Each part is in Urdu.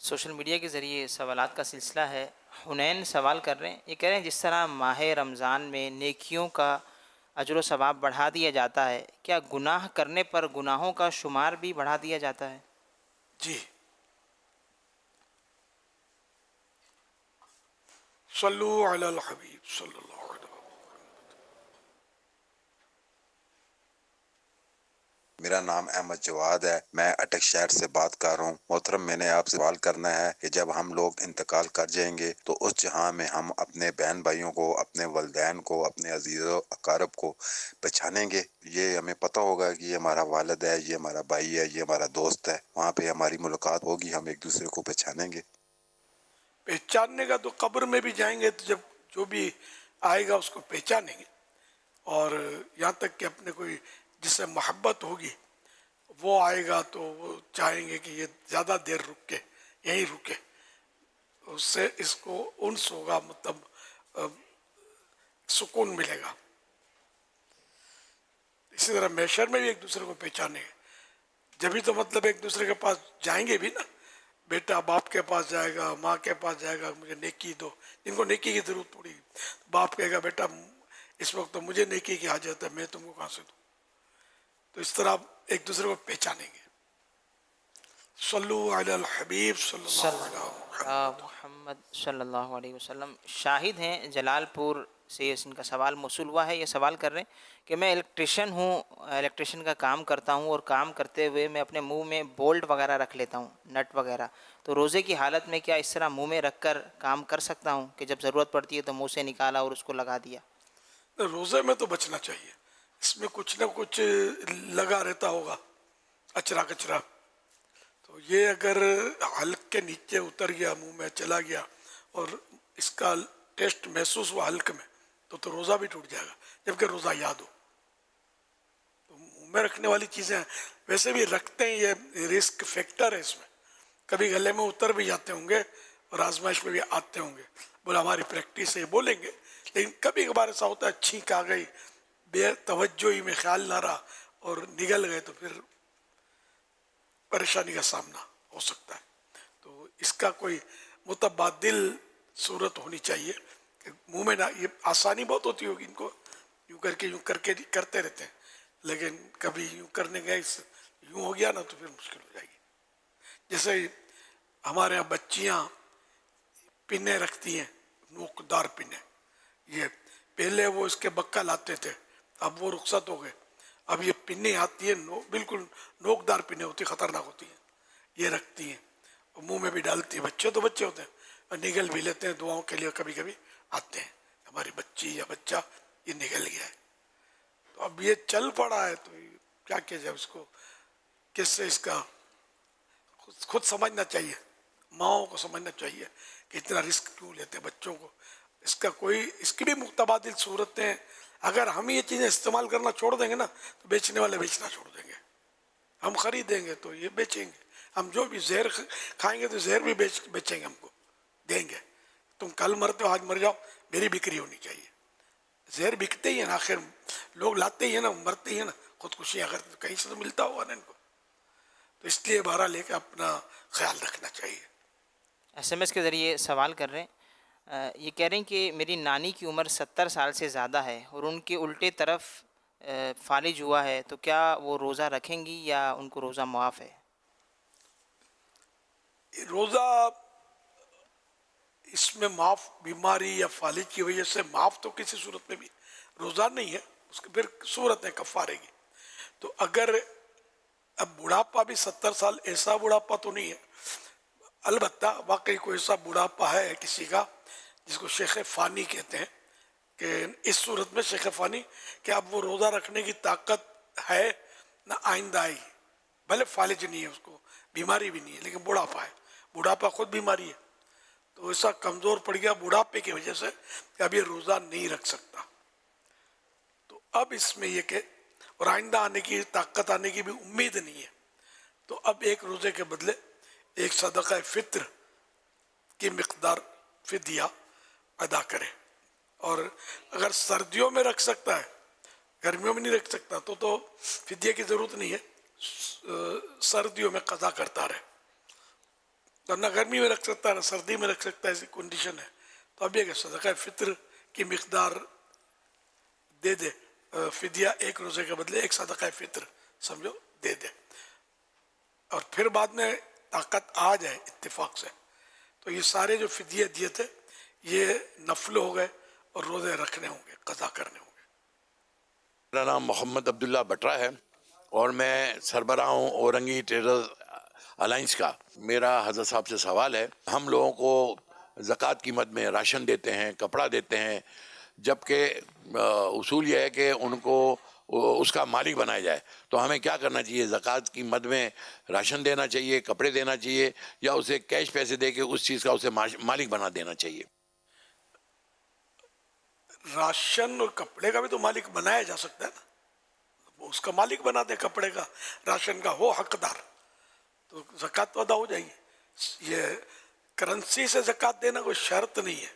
سوشل میڈیا کے ذریعے سوالات کا سلسلہ ہے۔ حنین سوال کر رہے ہیں، یہ کہہ رہے ہیں جس طرح ماہ رمضان میں نیکیوں کا اجر و ثواب بڑھا دیا جاتا ہے، کیا گناہ کرنے پر گناہوں کا شمار بھی بڑھا دیا جاتا ہے؟ جی، صلو علی الحبیب صلی اللہ علیہ وسلم۔ میرا نام احمد جواد ہے، میں اٹک شہر سے بات کر رہا ہوں۔ محترم، میں نے آپ سے سوال کرنا ہے کہ جب ہم لوگ انتقال کر جائیں گے تو اس جہاں میں ہم اپنے بہن بھائیوں کو، اپنے والدین کو، اپنے عزیز و اقارب کو پہچانیں گے؟ یہ ہمیں پتہ ہوگا کہ یہ ہمارا والد ہے، یہ ہمارا بھائی ہے، یہ ہمارا دوست ہے، وہاں پہ ہماری ملاقات ہوگی، ہم ایک دوسرے کو پہچانیں گے۔ پہچاننے کا تو قبر میں بھی جائیں گے تو جب جو بھی آئے گا اس کو پہچانیں گے، اور یہاں تک کہ اپنے کوئی جس سے محبت ہوگی وہ آئے گا تو وہ چاہیں گے کہ یہ زیادہ دیر رک کے یہیں رکے، اس سے اس کو انس ہوگا، مطلب سکون ملے گا۔ اسی طرح محشر میں بھی ایک دوسرے کو پہچانیں گے، جبھی تو مطلب ایک دوسرے کے پاس جائیں گے بھی نا۔ بیٹا باپ کے پاس جائے گا، ماں کے پاس جائے گا، مجھے نیکی دو، جن کو نیکی کی ضرورت پڑے گی۔ باپ کہے گا بیٹا اس وقت تو مجھے نیکی کی حاجت ہے، میں تم کو کہاں سے دوں؟ تو اس طرح ایک دوسرے کو پہچانیں گے۔ صلو علی الحبیب صلی اللہ صلی علیہ اللہ علیہ وسلم۔ محمد صلی اللہ علیہ وسلم۔ شاہد ہیں جلال پور سے، ان کا سوال موصول ہوا ہے۔ یہ سوال کر رہے ہیں کہ میں الیکٹریشین ہوں، الیکٹریشین کا کام کرتا ہوں، اور کام کرتے ہوئے میں اپنے منہ میں بولٹ وغیرہ رکھ لیتا ہوں، نٹ وغیرہ، تو روزے کی حالت میں کیا اس طرح منہ میں رکھ کر کام کر سکتا ہوں کہ جب ضرورت پڑتی ہے تو منہ سے نکالا اور اس کو لگا دیا؟ روزے میں تو بچنا چاہیے، اس میں کچھ نہ کچھ لگا رہتا ہوگا، اچرا کچرا، تو یہ اگر حلق کے نیچے اتر گیا، منہ میں چلا گیا اور اس کا ٹیسٹ محسوس ہوا حلق میں، تو روزہ بھی ٹوٹ جائے گا، جبکہ روزہ یاد ہو۔ تو منہ میں رکھنے والی چیزیں ویسے بھی رکھتے ہیں، یہ رسک فیکٹر ہے، اس میں کبھی گلے میں اتر بھی جاتے ہوں گے اور آزمائش میں بھی آتے ہوں گے، بولا ہماری پریکٹس ہے بولیں گے، لیکن کبھی کبھار ایسا ہوتا ہے چھینک آ گئی، بے توجہی میں خیال نہ رہا اور نگل گئے، تو پھر پریشانی کا سامنا ہو سکتا ہے۔ تو اس کا کوئی متبادل صورت ہونی چاہیے کہ منہ میں نہ، یہ آسانی بہت ہوتی ہوگی ان کو، یوں کر کے کرتے رہتے ہیں، لیکن کبھی یوں کرنے گئے یوں ہو گیا نا تو پھر مشکل ہو جائے گی۔ جیسے ہمارے یہاں بچیاں پنے رکھتی ہیں، نوکدار پنے، یہ پہلے وہ اس کے بکا لاتے تھے، اب وہ رخصت ہو گئے، اب یہ پنے آتی ہے، بالکل نوکدار پنے ہوتی، خطرناک ہوتی ہیں، یہ رکھتی ہیں اور منہ میں بھی ڈالتی ہیں۔ بچے تو بچے ہوتے ہیں اور نگل بھی لیتے ہیں، دعاؤں کے لیے کبھی کبھی آتے ہیں، ہماری بچی یا بچہ یہ نگل گیا ہے، تو اب یہ چل پڑا ہے، تو کیا کیا جائے، اس کو کس سے اس کا خود سمجھنا چاہیے، ماؤں کو سمجھنا چاہیے کہ اتنا رسک کیوں لیتے ہیں بچوں کو۔ اس کا کوئی، اس کی بھی متبادل صورتیں، اگر ہم یہ چیزیں استعمال کرنا چھوڑ دیں گے نا تو بیچنے والے بیچنا چھوڑ دیں گے، ہم خریدیں گے تو یہ بیچیں گے، ہم جو بھی زہر کھائیں گے تو زہر بھی بیچیں گے، ہم کو دیں گے، تم کل مرتے ہو آج مر جاؤ، میری بکری ہونی چاہیے۔ زہر بکتے ہی ہیں نا، آخر لوگ لاتے ہی ہیں نا، مرتے ہی ہیں نا، خودکشیاں کرتے، کہیں سے تو ملتا ہوا نا ان کو، تو اس لیے بہرحال لے کے اپنا خیال رکھنا چاہیے۔ ایس ایم ایس کے ذریعے سوال کر رہے ہیں، یہ کہہ رہے ہیں کہ میری نانی کی عمر 70 سال سے زیادہ ہے اور ان کے الٹے طرف فالج ہوا ہے، تو کیا وہ روزہ رکھیں گی یا ان کو روزہ معاف ہے؟ روزہ اس میں معاف، بیماری یا فالج کی وجہ سے معاف تو کسی صورت میں بھی روزہ نہیں ہے، اس کی پھر صورت ہے کفارے کی۔ تو اگر اب بڑھاپا بھی 70 سال ایسا بڑھاپا تو نہیں ہے، البتہ واقعی کوئی ایسا بڑھاپا ہے کسی کا جس کو شیخ فانی کہتے ہیں، کہ اس صورت میں شیخ فانی کہ اب وہ روزہ رکھنے کی طاقت ہے نہ آئندہ آئے گی، بھلے فالج نہیں ہے، اس کو بیماری بھی نہیں ہے، لیکن بڑھاپا ہے، بڑھاپا خود بیماری ہے، تو ایسا کمزور پڑ گیا بڑھاپے کی وجہ سے کہ اب یہ روزہ نہیں رکھ سکتا، تو اب اس میں یہ کہ اور آئندہ آنے کی طاقت آنے کی بھی امید نہیں ہے، تو اب ایک روزے کے بدلے ایک صدقہ فطر کی مقدار فدیہ ادا کرے، اور اگر سردیوں میں رکھ سکتا ہے، گرمیوں میں نہیں رکھ سکتا تو فدیہ کی ضرورت نہیں ہے، سردیوں میں قضا کرتا رہے، تو نہ گرمی میں رکھ سکتا نہ سردی میں رکھ سکتا, ایسی کنڈیشن ہے. تو اب یہ کہ صدقہ فطر کی مقدار دے دے, فدیہ ایک روزے کے بدلے ایک صدقہ فطر سمجھو دے دے, اور پھر بعد میں طاقت آ جائے اتفاق سے تو یہ سارے جو فدیے دیے تھے یہ نفل ہو گئے اور روزے رکھنے ہوں گے, قضا کرنے ہوں گے. میرا نام محمد عبداللہ بٹرا ہے اور میں سربراہ ہوں اورنگی ٹریڈر الائنس کا. میرا حضرت صاحب سے سوال ہے, ہم لوگوں کو زکوٰۃ کی مد میں راشن دیتے ہیں, کپڑا دیتے ہیں, جبکہ اصول یہ ہے کہ ان کو اس کا مالک بنایا جائے, تو ہمیں کیا کرنا چاہیے؟ زکوٰۃ کی مد میں راشن دینا چاہیے, کپڑے دینا چاہیے, یا اسے کیش پیسے دے کے اس چیز کا اسے مالک بنا دینا چاہیے؟ راشن اور کپڑے کا بھی تو مالک بنایا جا سکتا ہے نا, وہ اس کا مالک بنا دے, کپڑے کا راشن کا ہو حقدار, تو زکوٰۃ ادا ہو جائے گی. یہ کرنسی سے زکوٰۃ دینا کوئی شرط نہیں ہے,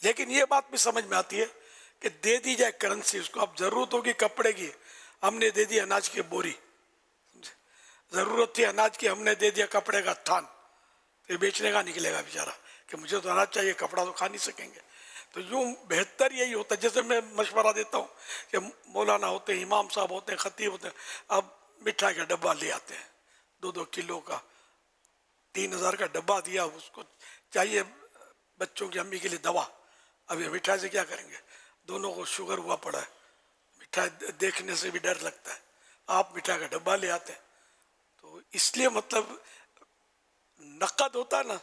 لیکن یہ بات بھی سمجھ میں آتی ہے کہ دے دی جائے کرنسی اس کو. اب ضرورت ہوگی کپڑے کی, ہم نے دے دی اناج کی بوری, ضرورت تھی اناج کی, ہم نے دے دیا کپڑے کا تھان, تو یہ بیچنے کا نکلے گا بیچارہ کہ مجھے تو اناج چاہیے, کپڑا تو کھا نہیں سکیں گے. تو یوں بہتر یہی ہوتا ہے, جیسے میں مشورہ دیتا ہوں کہ مولانا ہوتے ہیں, امام صاحب ہوتے ہیں, خطیب ہوتے ہیں, اب مٹھائی کا ڈبہ لے آتے ہیں 2-2 کلو کا, 3000 کا ڈبہ دیا, اس کو چاہیے بچوں کی امی کے لیے دوا. اب یہ مٹھائی سے کیا کریں گے؟ دونوں کو شوگر ہوا پڑا ہے, مٹھائی دیکھنے سے بھی ڈر لگتا ہے, آپ مٹھائی کا ڈبہ لے آتے ہیں. تو اس لیے مطلب نقد ہوتا ہے نا,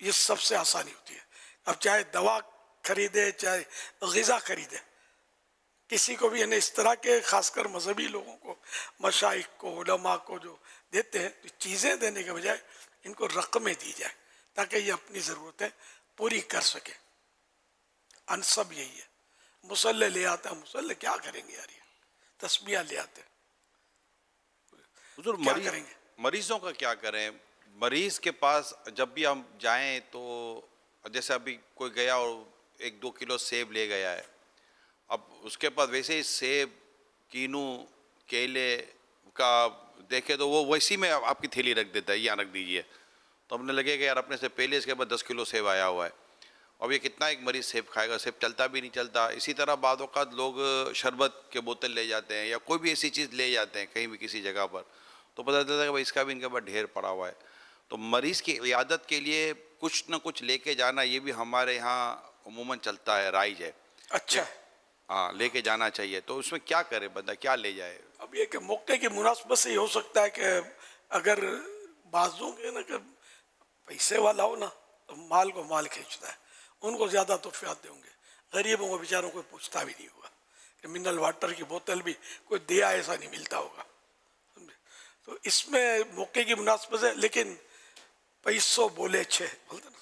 یہ سب سے آسانی ہوتی ہے. اب چاہے دوا خریدے چاہے غذا خریدے, کسی کو بھی اس طرح کے خاص کر مذہبی لوگوں کو, مشائخ کو, علماء کو جو دیتے ہیں, تو چیزیں دینے کے بجائے ان کو رقمیں دی جائے تاکہ یہ اپنی ضرورتیں پوری کر سکے. انصب یہی ہے. مسلح لے آتے ہیں, مسلح کیا کریں گے یار, یہ تسبیح لے آتے ہیں, حضور کیا کریں گے؟ مریضوں کا کیا کریں؟ مریض کے پاس جب بھی ہم جائیں تو جیسے ابھی کوئی گیا اور 1-2 کلو سیب لے گیا ہے, اب اس کے پاس ویسے ہی سیب, کینو, کیلے کا دیکھے تو وہ ویسی میں آپ کی تھیلی رکھ دیتا ہے, یہاں رکھ دیجئے. تو ہم نے لگے کہ یار اپنے سے پہلے اس کے بعد 10 کلو سیب آیا ہوا ہے, اب یہ کتنا ایک مریض سیب کھائے گا؟ سیب چلتا بھی نہیں چلتا. اسی طرح بعض اوقات لوگ شربت کے بوتل لے جاتے ہیں یا کوئی بھی ایسی چیز لے جاتے ہیں کہیں بھی کسی جگہ پر, تو پتہ چلتا ہے کہ بھائی اس کا بھی ان کے پاس ڈھیر پڑا ہوا ہے. تو مریض کی عیادت کے لیے کچھ نہ کچھ لے کے جانا, یہ بھی ہمارے یہاں عموماً چلتا ہے, رائج ہے. اچھا, ہاں, لے کے جانا چاہیے. تو اس میں کیا کرے بندہ, کیا لے جائے؟ اب یہ کہ موقع کی مناسبت سے یہ ہو سکتا ہے کہ اگر بعضوں کے نا کہ پیسے والا ہو نا تو مال کو مال کھینچتا ہے, ان کو زیادہ تحفات دیں گے, غریبوں کو بیچاروں کو پوچھتا بھی نہیں ہوگا کہ منرل واٹر کی بوتل بھی کوئی دیا ایسا نہیں ملتا ہوگا. تو اس میں موقع کی مناسبت ہے, لیکن پیسوں بولے چھے بولتے نا,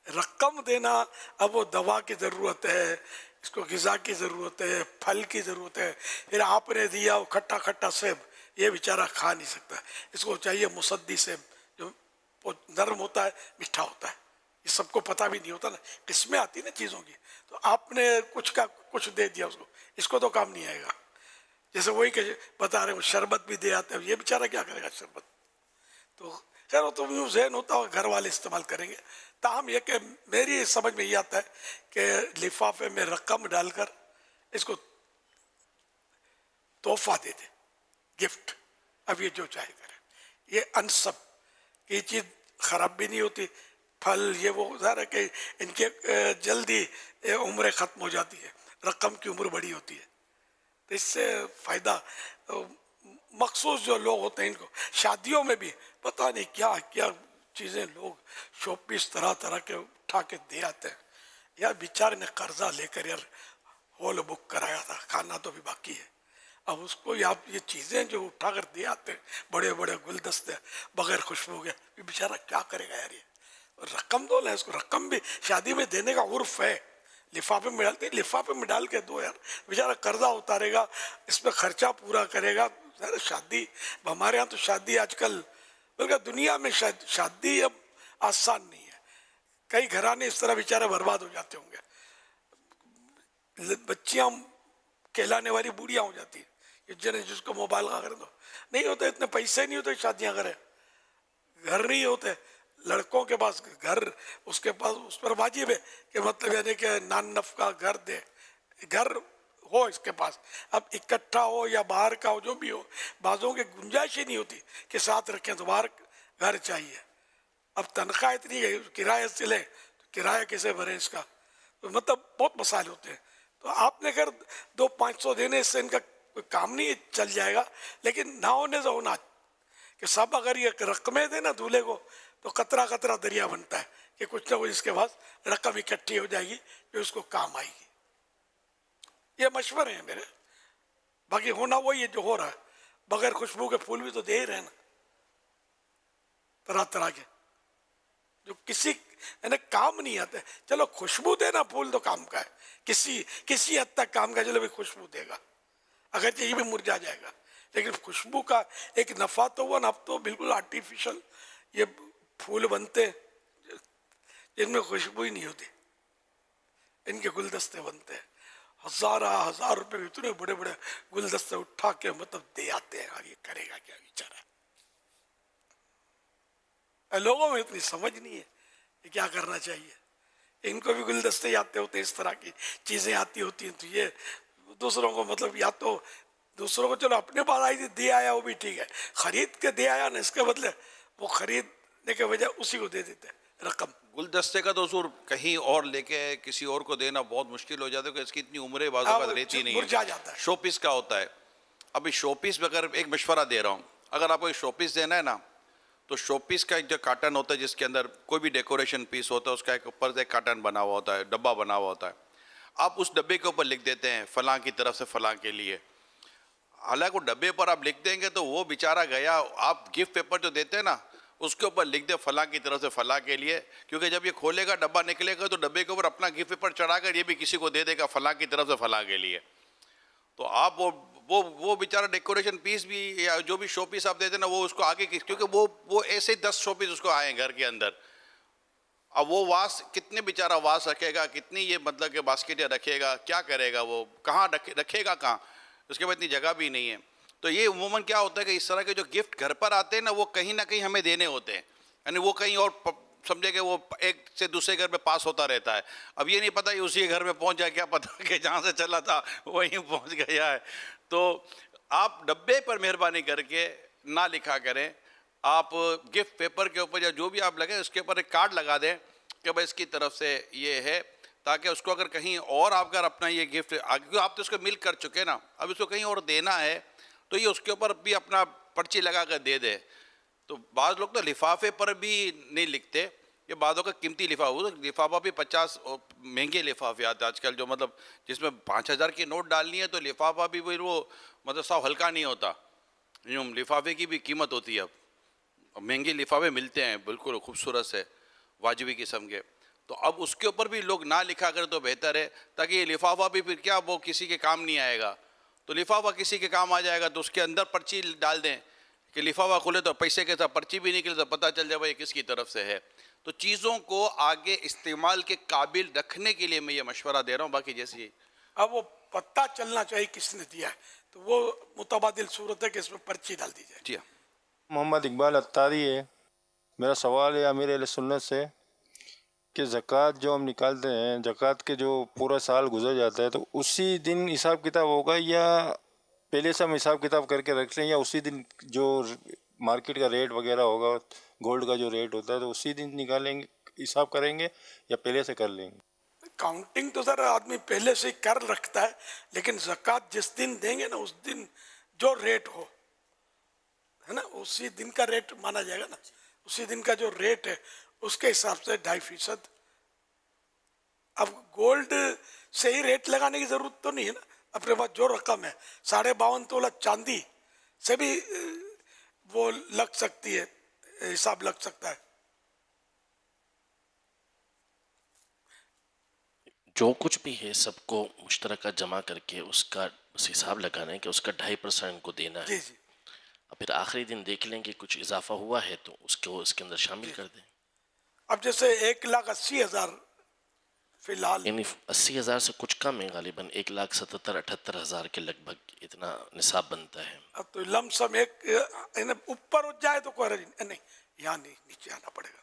رقم دینا, اب وہ دوا کی ضرورت ہے, اس کو غذا کی ضرورت ہے, پھل کی ضرورت ہے, پھر آپ نے دیا وہ کھٹا کھٹا سیب, یہ بیچارہ کھا نہیں سکتا, اس کو چاہیے مصدی سیب جو نرم ہوتا ہے, میٹھا ہوتا ہے. یہ سب کو پتہ بھی نہیں ہوتا نا, قسمیں آتی نا چیزوں کی, تو آپ نے کچھ کا کچھ دے دیا اس کو, اس کو تو کام نہیں آئے گا. جیسے وہی کہ بتا رہے ہیں شربت بھی دے آتے ہیں, یہ بیچارہ کیا کرے گا شربت؟ تو خیر وہ تو یوں ذہن ہوتا ہے, گھر والے استعمال کریں گے. تاہم یہ کہ میری سمجھ میں یہ آتا ہے کہ لفافے میں رقم ڈال کر اس کو تحفہ دے دے, گفٹ, اب یہ جو چاہے کرے. یہ انصب, یہ چیز خراب بھی نہیں ہوتی, پھل یہ وہ ظاہر ہے کہ ان کے جلدی عمریں ختم ہو جاتی ہے, رقم کی عمر بڑی ہوتی ہے, تو اس سے فائدہ. مخصوص جو لوگ ہوتے ہیں ان کو شادیوں میں بھی پتہ نہیں کیا کیا چیزیں لوگ شو پیس طرح طرح کے اٹھا کے دے آتے ہیں. یار بیچارے نے قرضہ لے کر یار ہال بک کرایا تھا, کھانا تو بھی باقی ہے, اب اس کو یہ چیزیں جو اٹھا کر دے آتے ہیں, بڑے بڑے گلدستے بغیر خوشبو کے, بیچارہ کیا کرے گا یار. یہ رقم دو نا, اس کو رقم بھی شادی میں دینے کا عرف ہے, لفافے میں ڈالتے, لفافے میں ڈال کے دو یار, بیچارہ قرضہ اتارے گا, اس میں خرچہ پورا کرے گا. شادی ہمارے ہاں تو شادی آج کل بلکہ دنیا میں شادی اب آسان نہیں ہے, کئی گھرانے اس طرح بیچارے برباد ہو جاتے ہوں گے, بچیاں کہلانے والی بوڑھیاں ہو جاتی ہیں, جس کو موبائل کا کرے تو نہیں ہوتے, اتنے پیسے نہیں ہوتے شادیاں کرے, گھر نہیں ہوتے, لڑکوں کے پاس گھر اس کے پاس اس پر واجب ہے کہ مطلب یعنی کہ نان نفقہ گھر دے, گھر ہو اس کے پاس. اب اکٹھا ہو یا باہر کا ہو جو بھی ہو, بعضوں کی گنجائش ہی نہیں ہوتی کہ ساتھ رکھیں تو باہر گھر چاہیے. اب تنخواہ اتنی ہے کرایہ سے لیں تو کرایہ کیسے بھریں اس کا, تو مطلب بہت مسائل ہوتے ہیں. تو آپ نے اگر 200-500 دینے اس سے ان کا کوئی کام نہیں چل جائے گا, لیکن نہ ہونے سے ہونا کہ سب اگر یہ رقمیں دیں نا دولہے کو تو قطرہ قطرہ دریا بنتا ہے کہ کچھ نہ کچھ اس کے پاس رقم اکٹھی ہو جائے گی جو اس کو کام آئے گی. یہ مشورے ہیں میرے, باقی ہونا وہی ہے جو ہو رہا ہے. بغیر خوشبو کے پھول بھی تو دے ہی رہے نا طرح طرح کے جو کسی یعنی کام نہیں آتے. چلو خوشبو دینا پھول تو کام کا ہے, کسی حد تک کام کا, چلو بھی خوشبو دے گا اگرچہ یہ بھی مرجھا جائے گا, لیکن خوشبو کا ایک نفع تو وہ, اب تو بالکل آرٹیفیشل یہ پھول بنتے جن میں خوشبو ہی نہیں ہوتی, ان کے گلدستے بنتے ہیں. ہزار روپے اتنے بڑے بڑے گلدستے اٹھا کے مطلب دے آتے ہیں. آگے کرے گا کیا بیچارہ, لوگوں میں اتنی سمجھ نہیں ہے کہ کیا کرنا چاہیے. ان کو بھی گلدستے آتے ہوتے, اس طرح کی چیزیں آتی ہوتی ہیں, تو یہ دوسروں کو مطلب یا تو دوسروں کو چلو اپنے پاس آئی تھی دے آیا وہ بھی ٹھیک ہے, خرید کے دے آیا نا اس کے بدلے وہ خریدنے کے بجائے اسی کو دے دیتے رقم. گلدستے کا تو حضور کہیں اور لے کے کسی اور کو دینا بہت مشکل ہو جاتا ہے کہ اس کی اتنی عمریں بعض اوقات رہتی نہیں مرجھا ہے. جاتا ہے. شو پیس کا ہوتا ہے. ابھی شو پیس میں اگر ایک مشورہ دے رہا ہوں, اگر آپ کو ایک شو پیس دینا ہے نا تو شو پیس کا ایک جو کارٹن ہوتا ہے جس کے اندر کوئی بھی ڈیکوریشن پیس ہوتا ہے اس کا ایک اوپر سے ایک کارٹن بنا ہوا ہوتا ہے, ڈبہ بنا ہوا ہوتا ہے. آپ اس ڈبے کے اوپر لکھ دیتے ہیں فلاں کی طرف سے فلاں کے لیے. حالانکہ وہ ڈبے پر آپ لکھ دیں گے تو وہ بیچارہ گیا, آپ گفٹ پیپر جو دیتے ہیں نا اس کے اوپر لکھ دے فلاں کی طرف سے فلاں کے لیے, کیونکہ جب یہ کھولے گا ڈبہ نکلے گا تو ڈبے کے اوپر اپنا گفٹ پیپر چڑھا کر یہ بھی کسی کو دے دے گا فلاں کی طرف سے فلاں کے لیے. تو آپ وہ بیچارہ ڈیکوریشن پیس بھی یا جو بھی شو پیس آپ دیتے ہیں نا وہ اس کو آگے کیونکہ وہ ایسے 10 شو پیس اس کو آئے ہیں گھر کے اندر. اب وہ واس کتنے بیچارہ واس رکھے گا, کتنی یہ مطلب کہ باسکٹیں رکھے گا, کیا کرے گا, وہ کہاں رکھے گا کہاں, اس کے بعد اتنی جگہ بھی نہیں ہے. تو یہ عموماً کیا ہوتا ہے کہ اس طرح کے جو گفٹ گھر پر آتے ہیں نا وہ کہیں نہ کہیں ہمیں دینے ہوتے ہیں, یعنی وہ کہیں اور سمجھے کہ وہ ایک سے دوسرے گھر میں پاس ہوتا رہتا ہے. اب یہ نہیں پتہ کہ اسی گھر میں پہنچ جائے, کیا پتہ کہ جہاں سے چلا تھا وہیں پہنچ گیا ہے. تو آپ ڈبے پر مہربانی کر کے نہ لکھا کریں, آپ گفٹ پیپر کے اوپر یا جو بھی آپ لگیں اس کے اوپر ایک کارڈ لگا دیں کہ بھائی اس کی طرف سے یہ ہے, تاکہ اس کو اگر کہیں اور آپ اگر اپنا یہ گفٹ آپ تو اس کو مل کر چکے نا, اب اس کو کہیں اور دینا ہے تو یہ اس کے اوپر بھی اپنا پرچی لگا کر دے دے. تو بعض لوگ تو لفافے پر بھی نہیں لکھتے, یہ بعضوں کا قیمتی لفافہ بھی 50 مہنگے لفافے آتے آج کل, جو مطلب جس میں 5000 کی نوٹ ڈالنی ہے تو لفافہ بھی وہ مطلب صاف ہلکا نہیں ہوتا, یوں لفافے کی بھی قیمت ہوتی ہے. اب مہنگے لفافے ملتے ہیں بالکل خوبصورت سے واجبی قسم کے, تو اب اس کے اوپر بھی لوگ نہ لکھا کرے تو بہتر ہے, تاکہ یہ لفافہ بھی پھر کیا وہ کسی کے کام نہیں آئے گا. تو لفافہ کسی کے کام آ جائے گا تو اس کے اندر پرچی ڈال دیں کہ لفافہ کھلے تو پیسے کے ساتھ پرچی بھی نکلے تو پتہ چل جائے بھائی کس کی طرف سے ہے. تو چیزوں کو آگے استعمال کے قابل رکھنے کے لیے میں یہ مشورہ دے رہا ہوں. باقی جیسی اب وہ پتہ چلنا چاہیے کس نے دیا ہے, تو وہ متبادل صورت ہے کہ اس میں پرچی ڈال دی جائے. جی ہاں. محمد اقبال اتاری ہے. میرا سوال ہے امیر اہل سنت سے کہ زکوٰۃ جو ہم نکالتے ہیں, زکوٰۃ کے جو پورا سال گزر جاتا ہے تو اسی دن حساب کتاب ہوگا یا پہلے سے ہم حساب کتاب کر کے رکھ لیں, یا اسی دن جو مارکیٹ کا ریٹ وغیرہ ہوگا گولڈ کا جو ریٹ ہوتا ہے تو اسی دن نکالیں گے, حساب کریں گے یا پہلے سے کر لیں گے؟ کاؤنٹنگ تو سر آدمی پہلے سے کر رکھتا ہے, لیکن زکوٰۃ جس دن دیں گے نا اس دن جو ریٹ ہو ہے نا اسی دن کا ریٹ مانا جائے گا نا, اسی دن کا جو ریٹ ہے اس کے حساب سے 2.5%. اب گولڈ سے ہی ریٹ لگانے کی ضرورت تو نہیں ہے نا, اپنے پاس جو رقم ہے 52.5 تولہ چاندی سے بھی وہ لگ سکتی ہے, حساب لگ سکتا ہے. جو کچھ بھی ہے سب کو مشترکہ جمع کر کے اس کا بس حساب لگانا ہے کہ اس کا 2.5% کو دینا ہے. جی جی. اور پھر آخری دن دیکھ لیں کہ کچھ اضافہ ہوا ہے تو اس کو اس کے اندر شامل کر دیں. اب جیسے 1,80,000 فی الحال, یعنی 80,000 سے کچھ کم ہے, غالباً 1,77,000-78,000 کے لگ بھگ اتنا نصاب بنتا ہے. اب تو لم سم ایک اوپر ہو جائے تو کوئی نہیں, یہاں نہیں نیچے آنا پڑے گا.